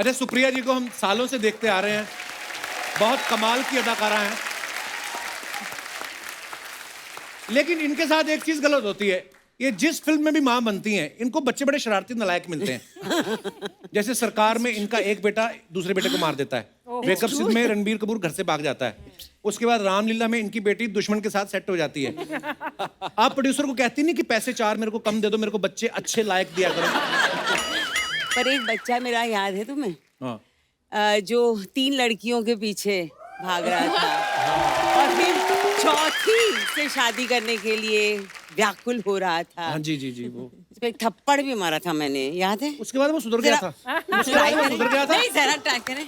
अच्छा, सुप्रिया जी को हम सालों से देखते आ रहे हैं, बहुत कमाल की अदाकारा हैं, लेकिन इनके साथ एक चीज गलत होती है, ये जिस फिल्म में भी मां बनती हैं, इनको बच्चे बड़े शरारती नालायक मिलते हैं। जैसे सरकार में इनका एक बेटा दूसरे बेटे को मार देता है, वेकअप सिद्ध में रणबीर कपूर घर से भाग जाता है, उसके बाद रामलीला में इनकी बेटी दुश्मन के साथ सेट हो जाती है। आप प्रोड्यूसर को कहती नहीं कि पैसे 4 मेरे को कम दे दो, मेरे को बच्चे अच्छे लायक दिया करो। पर एक बच्चा मेरा याद है तुम्हें? हाँ। जो 3 लड़कियों के पीछे भाग रहा था और फिर चौथी से शादी करने के लिए व्याकुल हो रहा था। हाँ जी जी जी, वो उसको एक थप्पड़ भी मारा था मैंने, याद है? उसके बाद वो सुधर गया था। उसके बाद वो सुधर गया था। नहीं, जरा ट्राई करें।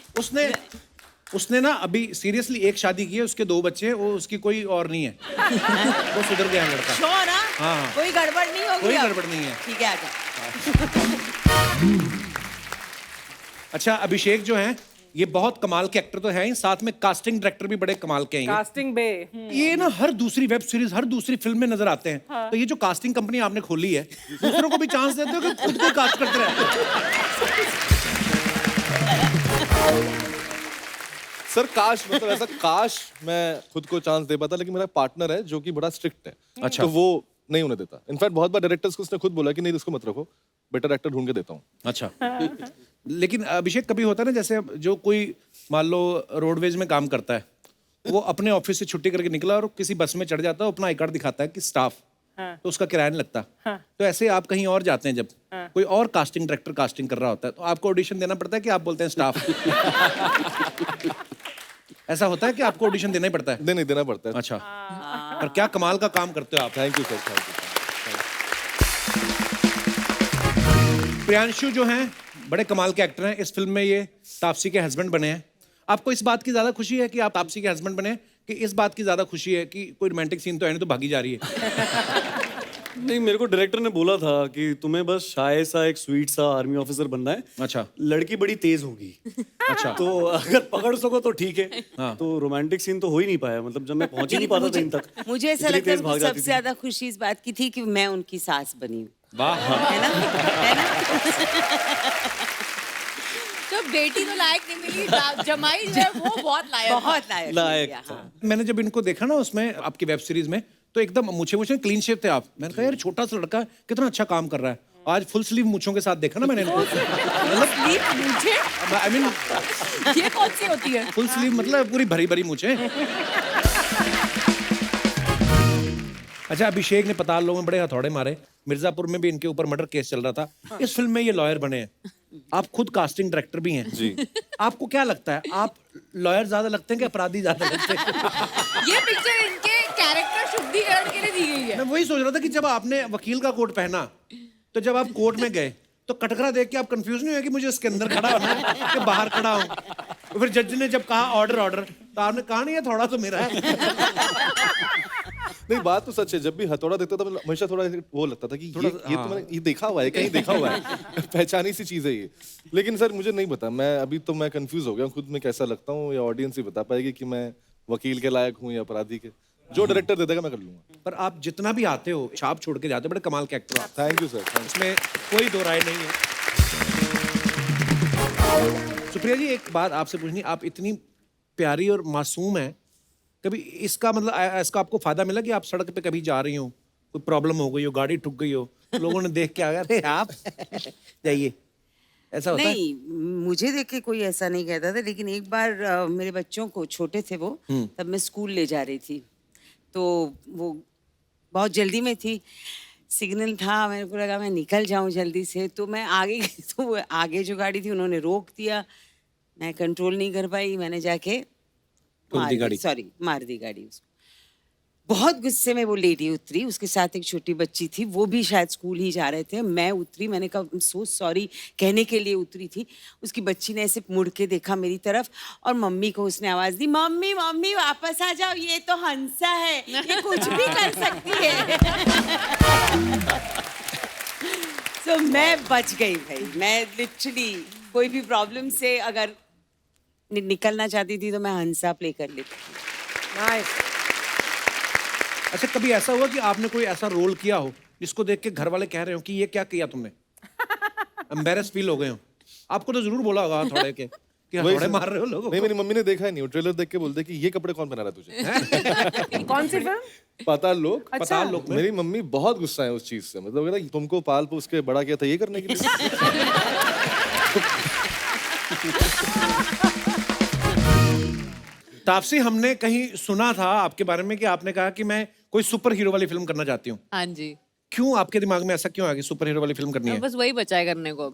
उसने ना अभी सीरियसली एक शादी की है, उसके 2 बच्चे हैं, वो उसकी कोई और नहीं है। वो सुधर गया लड़का। श्योर? हाँ। कोई गड़बड़ नहीं होगी? कोई गड़बड़ नहीं है। ठीक है, आजा। अच्छा, अभिषेक जो हैं, ये बहुत कमाल के एक्टर तो हैं ही, साथ में कास्टिंग डायरेक्टर भी बड़े कमाल के हैं। कास्टिंग बे ये ना हर दूसरी वेब सीरीज, हर दूसरी फिल्म में नजर आते हैं। हाँ। तो ये जो कास्टिंग कंपनी आपने खोली है, दूसरों को भी चांस देते हो कि खुद को कास्ट करते रहते हो? सर काश, मतलब ऐसा काश मैं खुद को चांस दे पाता, लेकिन मेरा पार्टनर है जो कि बड़ा स्ट्रिक्ट है। अच्छा। तो वो नहीं होने देता। इनफैक्ट बहुत बार डायरेक्टर्स को उसने खुद बोला कि नहीं, इसको मत रखो, बेटर एक्टर ढूंढ के देता हूँ। अच्छा। लेकिन अभिषेक, कभी होता है ना, जैसे जो कोई मान लो रोडवेज में काम करता है, वो अपने ऑफिस से छुट्टी करके निकला और किसी बस में चढ़ जाता है, अपना आई कार्ड दिखाता है कि स्टाफ, तो उसका किराया नहीं लगता। तो ऐसे आप कहीं और जाते हैं, जब कोई और कास्टिंग डायरेक्टर कास्टिंग कर रहा होता है, तो आपको ऑडिशन देना पड़ता है कि आप बोलते हैं स्टाफ? ऐसा होता है कि आपको ऑडिशन देना ही पड़ता है? नहीं, देना पड़ता है। अच्छा। पर क्या कमाल का काम करते हो आप। Thank you sir, thank you. Priyanshu जो हैं, बड़े कमाल के एक्टर हैं। इस फिल्म में ये तापसी के हस्बैंड बने हैं। आपको इस बात की ज्यादा खुशी है कि आप तापसी के हस्बैंड बने, कि इस बात की ज्यादा खुशी है कि कोई रोमांटिक सीन तो है नहीं, तो भागी जा रही है? नहीं, मेरे को डायरेक्टर ने बोला था कि तुम्हें बस शाय सा एक स्वीट सा आर्मी ऑफिसर बनना है। अच्छा। लड़की बड़ी तेज होगी। अच्छा। तो अगर पकड़ सको तो ठीक है। हाँ। तो रोमांटिक सीन तो हो ही नहीं पाया, मतलब जब मैं पहुंच ही नहीं पाता था इन तक। मुझे ऐसा लगता है कि सबसे ज्यादा खुशी इस बात की थी कि मैं उनकी सास बनी हूँ। वाह। है ना? है ना? तो बेटी तो लायक नहीं मिली, जमाई जो है वो बहुत लायक हाँ। मैंने जब इनको देखा ना उसमें, आपकी वेब सीरीज में, तो एकदम मूछे क्लीन शेव थे आप। मैंने कहा यार, छोटा सा लड़का कितना अच्छा काम कर रहा है। आज फुल स्लीव मूछों के साथ देखा ना मैंने इनको। आई मीन, ये कौन सी होती है? फुल स्लीव मतलब पूरी भरी भरी मूछें। अच्छा, अभिषेक ने पताल लोगों में बड़े हथौड़े मारे, मिर्जापुर में भी इनके ऊपर मर्डर केस चल रहा था। इस फिल्म में ये लॉयर बने हैं, आप खुद कास्टिंग डायरेक्टर भी हैं जी। आपको क्या लगता है, आप लॉयर ज्यादा लगते हैं कि अपराधी ज्यादा लगते हैं? ये पिक्चर इनके कैरेक्टर शुद्धिकरण के लिए दी गई है। मैं वही सोच रहा था कि जब आपने वकील का कोट पहना, तो जब आप कोर्ट में गए, तो कटघरा देख के आप कंफ्यूज नहीं हुए कि मुझे इसके अंदर खड़ा होना है कि बाहर खड़ा हूं? फिर जज ने जब कहा ऑर्डर ऑर्डर, तो आपने कहा नहीं, ये थोड़ा तो मेरा है। नहीं, बात तो सच है। जब भी हथौड़ा देखता था, हमेशा थोड़ा वो लगता था कि ये तो मैंने ये देखा हुआ है, कहीं देखा हुआ है, पहचानी सी चीज है ये। लेकिन सर मुझे नहीं पता, मैं अभी तो मैं कंफ्यूज हो गया खुद में कैसा लगता हूँ, या ऑडियंस ही बता पाएगी कि मैं वकील के लायक हूँ या अपराधी के। जो डायरेक्टर दे देगा मैं कर लूंगा। पर आप जितना भी आते हो, छाप छोड़ के जाते हो, बड़े कमाल के एक्टर हो आप। थैंक यू सर, थैंक इसमें कोई दो राय नहीं है। सुप्रिया जी, एक बात आपसे पूछनी, आप इतनी प्यारी और मासूम हैं, कभी इसका मतलब इसका आपको फायदा मिला कि आप सड़क पे कभी जा रही हो, कोई प्रॉब्लम हो गई हो, गाड़ी ठुक गई हो, तो लोगों ने देख के आ गया, अरे आप जाइए, ऐसा होता है? नहीं, मुझे देख के कोई ऐसा नहीं कहता था, लेकिन एक बार मेरे बच्चों को, छोटे थे वो, तब मैं स्कूल ले जा रही थी, तो वो बहुत जल्दी में थी, सिग्नल था, मेरे को लगा मैं निकल जाऊं जल्दी से, तो मैं आगे गई, तो वो आगे जो गाड़ी थी उन्होंने रोक दिया, मैं कंट्रोल नहीं कर पाई, मैंने जाके मार दी गाड़ी उसको। बहुत गुस्से में वो लेडी उतरी, उसके साथ एक छोटी बच्ची थी, वो भी शायद स्कूल ही जा रहे थे। मैं उतरी, मैंने कहा सो सॉरी कहने के लिए उतरी थी। उसकी बच्ची ने ऐसे मुड़ के देखा मेरी तरफ, और मम्मी को उसने आवाज दी, मम्मी मम्मी वापस आ जाओ, ये तो हंसा है, ये कुछ भी कर सकती है। तो मैं बच गई भाई, मैं लिटरली कोई भी प्रॉब्लम से अगर निकलना चाहती थी तो मैं हंसा प्ले कर लेती थी। नाइस। अच्छा, कभी ऐसा हुआ कि आपने कोई ऐसा रोल किया हो जिसको देख के घर वाले कह रहे हो कि ये क्या किया तुमने, एम्बैरेस फील हो गए हो? आपको तो जरूर बोला होगा हथौड़े के कि हथौड़े मार रहे हो लोगों नहीं, को। मेरी मम्मी ने देखा ही नहीं, वो ट्रेलर देख के बोलते कि ये कपड़े कौन बना रहा है तुझे। कौन सी फिल्म? पाताल लोक। पताल लोक में मेरी मम्मी बहुत गुस्सा है उस चीज से, मतलब कहता है, तुमको पाल पोस के बड़ा किया था ये करने के लिए। तापसी, हमने कहीं सुना था आपके बारे में कि आपने कहा कि मैं कोई सुपर हीरो वाली फिल्म करना चाहती हूँ। हाँ जी, क्यों आपके दिमाग में ऐसा क्यों आ गया सुपर हीरो वाली फिल्म करनी है? बस वही बचा है करने को।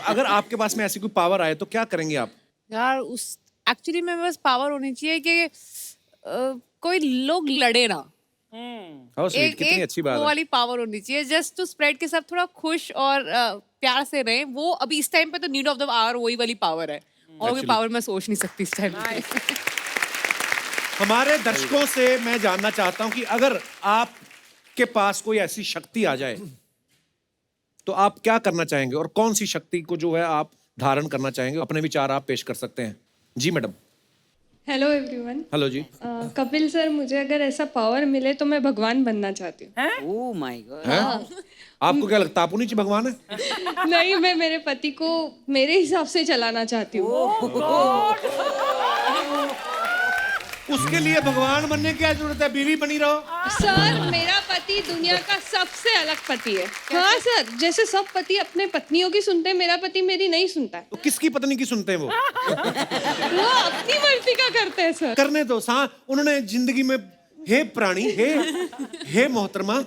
अगर आपके पास में ऐसी कोई पावर आए तो क्या करेंगे आप? यार उस एक्चुअली में बस पावर होनी चाहिए कि कोई लोग लड़े ना। How sweet, कितनी अच्छी बात वो है। वाली पावर होनी चाहिए, जस्ट टू स्प्रेड के साथ थोड़ा खुश और प्यार से रहें। वो अभी इस टाइम पे तो नीड ऑफ द आवर वही वाली पावर है, और कोई पावर मैं सोच नहीं सकती इस टाइम पे। हमारे दर्शकों से मैं जानना चाहता हूं कि अगर आपके पास कोई ऐसी शक्ति आ जाए तो आप क्या करना चाहेंगे, और कौन सी शक्ति को जो है आप धारण करना चाहेंगे? अपने विचार आप पेश कर सकते हैं। जी मैडम। Hello everyone. हेलो जी। कपिल सर, मुझे अगर ऐसा पावर मिले तो मैं भगवान बनना चाहती हूँ। Oh my God. हैं? आपको क्या लगता है आप नीचे भगवान है? नहीं, मैं मेरे पति को मेरे हिसाब से चलाना चाहती हूँ। उसके लिए भगवान बनने की क्या जरूरत है? बीवी बनी रहो। सर, मेरा पति दुनिया का सबसे अलग पति है। हाँ सर, जैसे सब पति अपने पत्नियों की सुनते हैं, मेरा पति मेरी नहीं सुनता है। तो किसकी पत्नी की सुनते हैं वो? वो अपनी मर्जी का करते हैं सर। करने दो। उन्होंने जिंदगी में, हे प्राणी, हे मोहतरमा,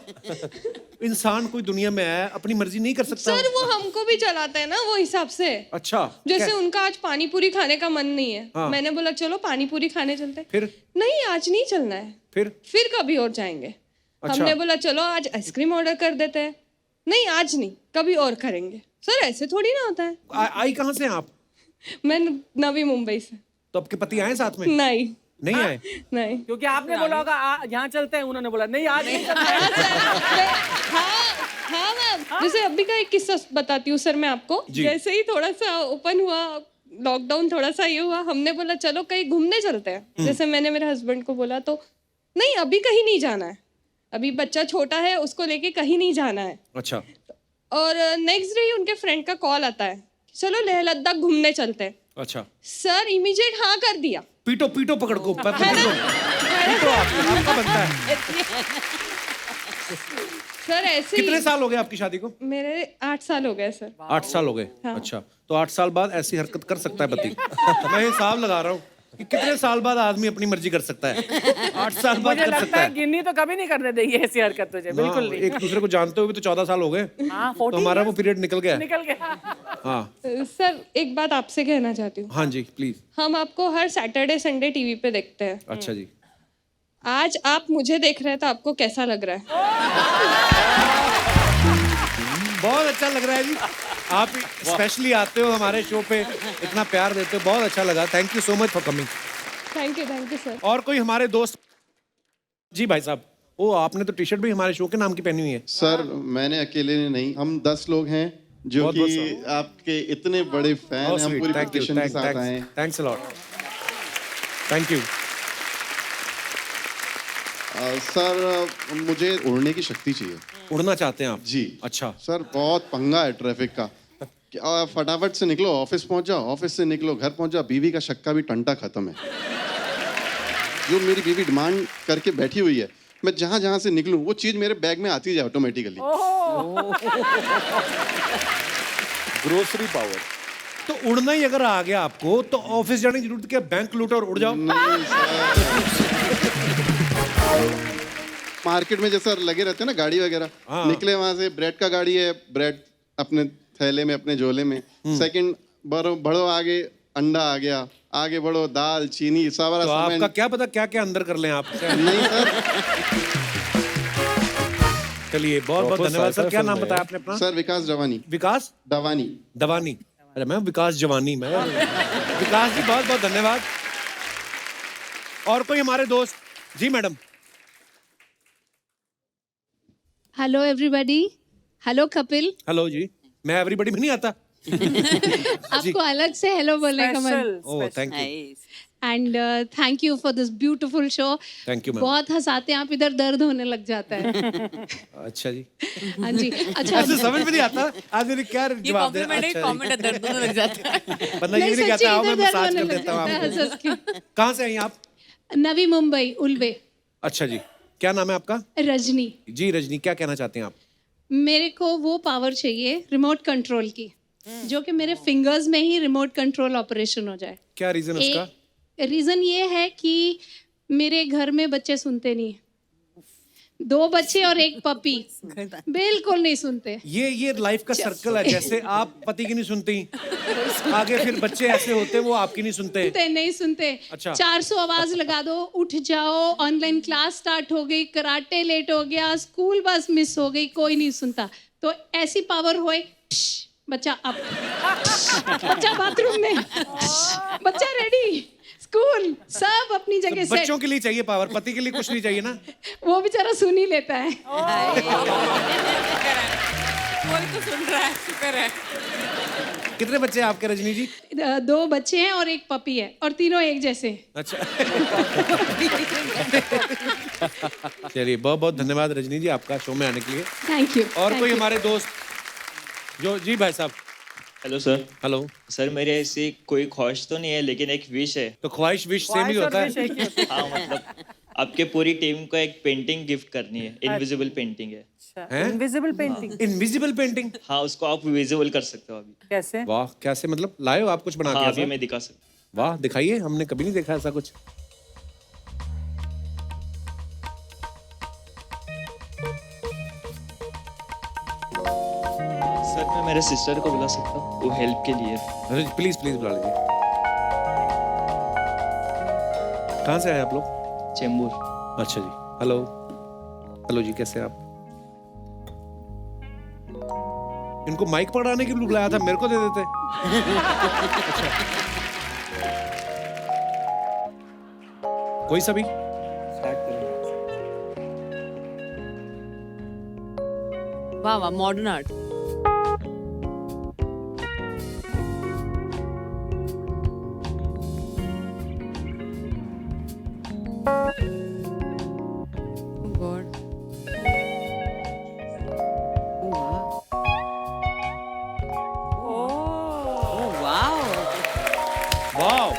इंसान कोई दुनिया में है, अपनी मर्जी नहीं कर सकता। सर, वो हमको भी चलाते हैं ना वो हिसाब से। अच्छा। जैसे उनका आज पानी पूरी खाने का मन नहीं है, हाँ। मैंने बोला चलो पानी पूरी खाने चलते हैं। फिर? नहीं, आज नहीं चलना है, फिर कभी और जाएंगे। अच्छा। हमने बोला चलो आज आइसक्रीम ऑर्डर कर देते हैं। नहीं, आज नहीं, कभी और करेंगे। सर, ऐसे थोड़ी ना होता है। आई कहाँ से हैं आप? मैं नवी मुंबई से। तो आपके पति आए साथ में? नहीं आए? नहीं। क्योंकि आपने बोला होगा यहाँ चलते हैं, उन्होंने बोला नहीं आज नहीं चलते हैं। हाँ मैम, जैसे अभी का एक किस्सा बताती हूँ सर मैं आपको। जैसे ही थोड़ा सा ओपन हुआ, लॉकडाउन थोड़ा सा ये हुआ, हमने बोला चलो कहीं घूमने चलते हैं। जैसे मैंने मेरे हस्बैंड को बोला तो नहीं, अभी कहीं नहीं जाना है, अभी बच्चा छोटा है, उसको लेके कहीं नहीं जाना है। अच्छा। और नेक्स्ट डे ही उनके फ्रेंड का कॉल आता है, चलो लेह लद्दाख घूमने चलते हैं। अच्छा। सर इमीडिएट हाँ कर दिया। पीटो पकड़ को, पीटो आपका बनता है। सर ऐसे कितने साल हो गए आपकी शादी को? मेरे 8 साल हो गए सर। 8 साल हो गए। अच्छा, तो 8 साल बाद ऐसी हरकत कर सकता है पति? मैं हिसाब लगा रहा हूँ कि कितने साल बाद आदमी अपनी मर्जी कर सकता है। 8 साल बाद मुझे कर लगता सकता है है। गिन्नी तो कभी नहीं करने देगी ऐसी हरकत तुझे, बिल्कुल नहीं। एक दूसरे को जानते हुए तो 14 साल हो गए। हाँ, तो 14 हमारा वो पीरियड निकल गया। निकल गया। हाँ सर, एक बात आपसे कहना चाहती हूँ। हाँ जी प्लीज। हम आपको हर सैटरडे संडे टीवी पे देखते हैं। अच्छा जी। आज आप मुझे देख रहे हैं तो आपको कैसा लग रहा है? बहुत अच्छा लग रहा है जी। आप स्पेशली आते हो हमारे शो पे, इतना प्यार देते हो, बहुत अच्छा लगा। Thank you so much for coming. Thank you sir. और कोई हमारे दोस्त? जी भाई साहब। ओ, आपने तो टी शर्ट भी हमारे शो के नाम की पहनी हुई है। सर, मैंने अकेले ने नहीं, हम 10 लोग हैं जो बहुत-बहुत कि आपके इतने बड़े फैन हैं। हम पूरी प्रोटेक्शन के साथ आए हैं। Thanks a lot. Thank you. Sir, मुझे उड़ने की शक्ति चाहिए। उड़ना चाहते हैं आप? जी। अच्छा। सर, बहुत पंगा है ट्रैफिक का। फटाफट से निकलो, ऑफिस पहुंच जाओ, ऑफिस से निकलो, घर पहुंच जाओ, बीवी का शक्का भी टंटा खत्म है। जो मेरी बीवी डिमांड करके बैठी हुई है, मैं जहां जहां से निकलूं वो चीज मेरे बैग में आती जाए ऑटोमेटिकली। Grocery power. तो उड़ना ही अगर आ गया आपको तो ऑफिस जाने की जरूरत क्या? बैंक लूटो और उड़ जाओ। मार्केट में जैसा लगे रहते हैं ना गाड़ी वगैरह, निकले वहां से, ब्रेड का गाड़ी है, ब्रेड अपने थैले में, अपने झोले में। सेकंड बढ़ो आगे, अंडा आ गया, आगे बढ़ो, दाल चीनी सारा तो सामान। आपका क्या पता क्या क्या अंदर कर लें आप। नहीं सर। चलिए बहुत बहुत धन्यवाद सर। क्या नाम बताया आपने अपना? सर, विकास जवानी। विकास दवानी। दवानी। अरे मैं विकास जवानी। मैं विकास जी बहुत बहुत धन्यवाद। और कोई हमारे दोस्त? जी madam. Hello everybody. Hello Kapil. Hello जी। मैं एवरीबॉडी में नहीं आता। आपको अलग से हेलो बोलने का मन। Oh thank you. And thank you for this beautiful show. Thank you, ma'am. बहुत हंसाते हैं आप, इधर दर्द होने लग जाता है. अच्छा जी. हाँ जी. अच्छा ऐसे समझ में नहीं आता आज मेरी क्या ये जवाब दे. कॉम्प्लीमेंट है, अच्छा जी. कॉमेंट है, दर्द होने लग जाता है. बंदा ये भी नहीं कहता आओ मैं इधर दर्द मसाज होने कर लग देता हूँ जाता है आपको. हंस के. कहाँ से आई आप? नवी मुंबई उल्वे. अच्छा जी. क्या नाम है आपका? रजनी. जी रजनी, क्या कहना चाहते हैं आप? मेरे को वो पावर चाहिए रिमोट कंट्रोल की, जो कि मेरे फिंगर्स में ही रिमोट कंट्रोल ऑपरेशन हो जाए. क्या रीजन उसका? रीजन ये है कि मेरे घर में बच्चे सुनते नहीं. 2 बच्चे और 1 पपी बिल्कुल नहीं सुनते. ये लाइफ का सर्कल है. जैसे आप पति की नहीं सुनती, आगे फिर बच्चे ऐसे होते वो आपकी नहीं सुनते. नहीं सुनते. अच्छा. 400 आवाज लगा दो, उठ जाओ, ऑनलाइन क्लास स्टार्ट हो गई, कराटे लेट हो गया, स्कूल बस मिस हो गई, कोई नहीं सुनता. तो ऐसी पावर होए, बच्चा अप, बच्चा बाथरूम में, बच्चा रेडी, स्कूल, सब अपनी जगह तो सेट. बच्चों के लिए चाहिए पावर, पति के लिए कुछ नहीं चाहिए ना. वो बेचारा सुन ही लेता है. कोई तो सुन रहा है, शुक्र है. कितने बच्चे हैं आपके रजनी जी? 2 बच्चे हैं और 1 पपी है, और तीनों एक जैसे. अच्छा. चलिए बहुत बहुत धन्यवाद रजनी जी आपका शो में आने के लिए. Thank you. और कोई हमारे दोस्त जो जी भाई साहब. Hello sir. हेलो. सर मेरे ऐसी कोई ख्वाहिश तो नहीं है, लेकिन एक विश है. तो ख्वाहिश विश सेम ही होता है. हाँ मतलब आपके पूरी टीम को एक पेंटिंग गिफ्ट करनी है. इनविजिबल पेंटिंग है. Invisible painting invisible painting. हाँ उसको आप विजिबल कर सकते हो अभी. कैसे? वाह कैसे मतलब लाए हो आप कुछ बना हाँ के अभी ऐसा? मैं दिखा सकता वाह दिखाइए, हमने कभी नहीं देखा ऐसा कुछ. हूँ. सर मैं मेरे सिस्टर को बुला सकता हूँ, वो हेल्प के लिए. प्लीज प्लीज बुला लीजिए. कहाँ से आए आप लोग? चेंबूर. अच्छा जी. हेलो. हेलो जी, कैसे हैं आप? इनको माइक पकड़ाने के लिए बुलाया था, मेरे को दे देते. अच्छा. कोई सा भी? वाह वाह, मॉडर्न आर्ट. गॉड. वाओ वाह वाओ.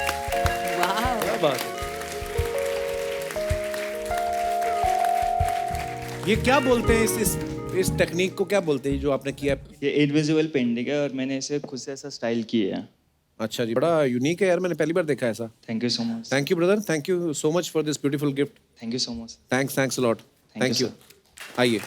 क्या बात है. ये क्या बोलते हैं इस टेक्निक को, क्या बोलते हैं जो आपने किया? ये इनविजिबल पेंटिंग है और मैंने इसे खुद से ऐसा स्टाइल किया है. अच्छा जी, बड़ा यूनिक है यार, मैंने पहली बार देखा ऐसा. Thank you so much. Thank you brother, thank you so much for this beautiful gift. Thank you so much. Thanks a lot. Thank you, thank you. sir. आइए.